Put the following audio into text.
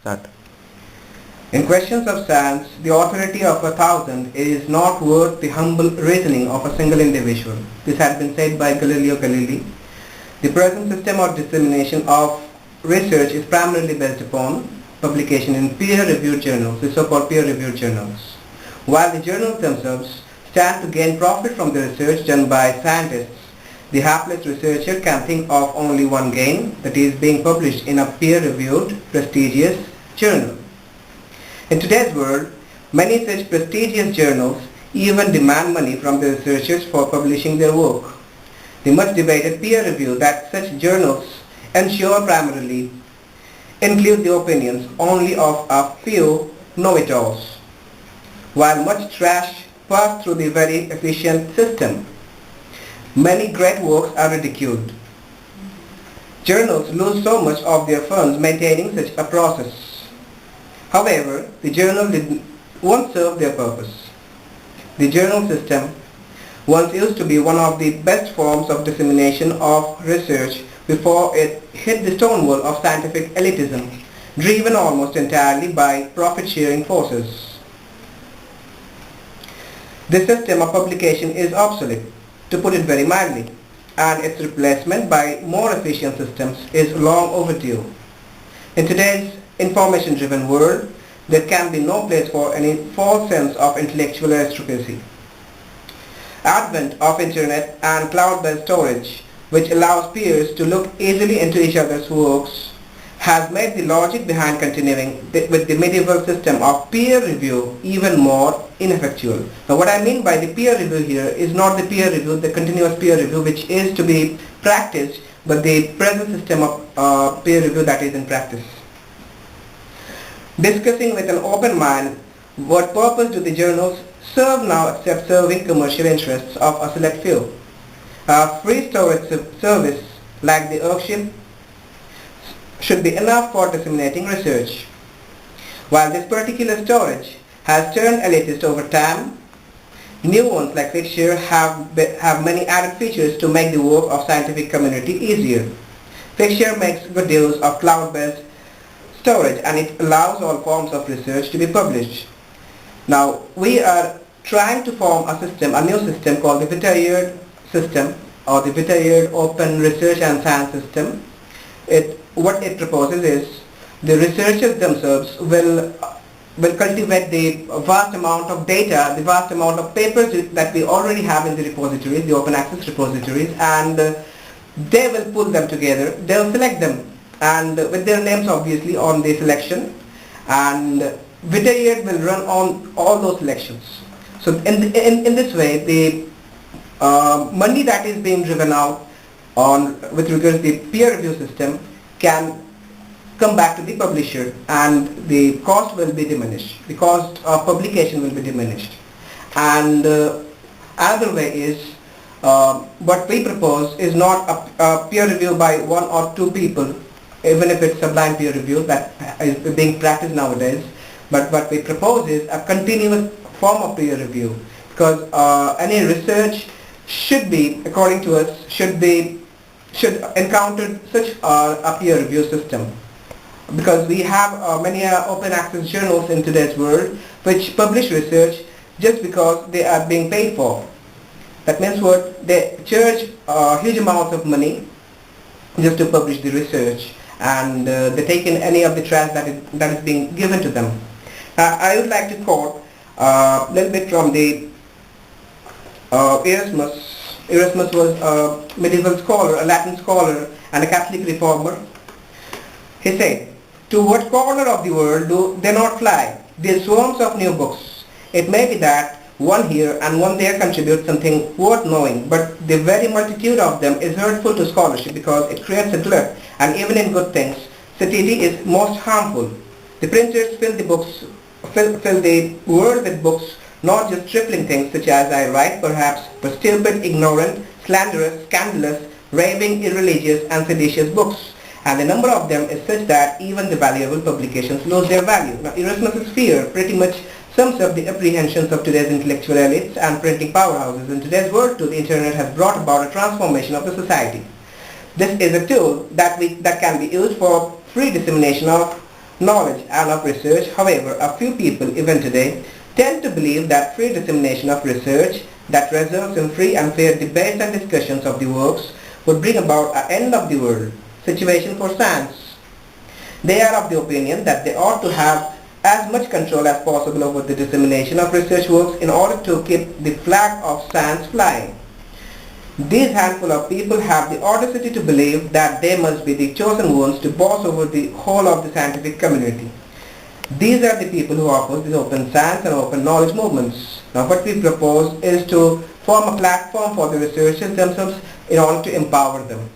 Start. In questions of science, the authority of 1,000 is not worth the humble reasoning of a single individual. This had been said by Galileo Galilei. The present system of dissemination of research is primarily based upon publication in peer-reviewed journals, the so-called peer-reviewed journals. While the journals themselves stand to gain profit from the research done by scientists, the hapless researcher can think of only one gain, that is being published in a peer-reviewed, prestigious journal. In today's world, many such prestigious journals even demand money from the researchers for publishing their work. The much debated peer review that such journals ensure primarily include the opinions only of a few know-it-alls, while much trash pass through the very efficient system. Many great works are ridiculed. Journals lose so much of their funds maintaining such a process. However, the journal won't serve their purpose. The journal system once used to be one of the best forms of dissemination of research before it hit the stone wall of scientific elitism, driven almost entirely by profit-sharing forces. This system of publication is obsolete, to put it very mildly, and its replacement by more efficient systems is long overdue. In today's information-driven world, there can be no place for any false sense of intellectual aristocracy. Advent of internet and cloud-based storage, which allows peers to look easily into each other's works, has made the logic behind continuing with the medieval system of peer review even more ineffectual. Now what I mean by the peer review here is not the peer review, the continuous peer review which is to be practiced, but the present system of peer review that is in practice. Discussing with an open mind, what purpose do the journals serve now except serving commercial interests of a select few? A free storage service like the Archive should be enough for disseminating research. While this particular storage has turned elitist over time, new ones like Fixture have many added features to make the work of scientific community easier. Fixture makes good use of cloud-based storage and it allows all forms of research to be published. Now we are trying to form a system, a new system called the Vitayard system or the Vitayard Open Research and Science System. What it proposes is the researchers themselves will cultivate the vast amount of data, the vast amount of papers that we already have in the repositories, the open access repositories, and they will pull them together, they will select them and with their names obviously on the selection, and Vitayard will run on all those selections. So in this way the money that is being driven out with regards to the peer review system can come back to the publisher and the cost will be diminished. The cost of publication will be diminished. And another way is what we propose is not a peer review by one or two people, even if it's a blind peer review that is being practiced nowadays, but what we propose is a continuous form of peer review, because any research should be, according to us, should encounter such a peer review system, because we have many open access journals in today's world which publish research just because they are being paid for. That means what? They charge huge amounts of money just to publish the research, and they take in any of the trash that is being given to them. I would like to quote a little bit from the Erasmus. Erasmus was a medieval scholar, a Latin scholar and a Catholic reformer. He said, "To what corner of the world do they not fly, these swarms of new books? It may be that one here and one there contributes something worth knowing, but the very multitude of them is hurtful to scholarship because it creates a glut, and even in good things, satiety is most harmful. The printers fill the world with books, not just trifling things such as I write perhaps, but stupid, ignorant, slanderous, scandalous, raving, irreligious and seditious books. And the number of them is such that even the valuable publications lose their value." Now Erasmus's fear pretty much sums up the apprehensions of today's intellectual elites and printing powerhouses. In today's world too, the internet has brought about a transformation of the society. This is a tool that can be used for free dissemination of knowledge and of research. However, a few people even today tend to believe that free dissemination of research that results in free and fair debates and discussions of the works would bring about an end of the world situation for science. They are of the opinion that they ought to have as much control as possible over the dissemination of research works in order to keep the flag of science flying. These handful of people have the audacity to believe that they must be the chosen ones to boss over the whole of the scientific community. These are the people who oppose the open science and open knowledge movements. Now what we propose is to form a platform for the researchers themselves in order to empower them.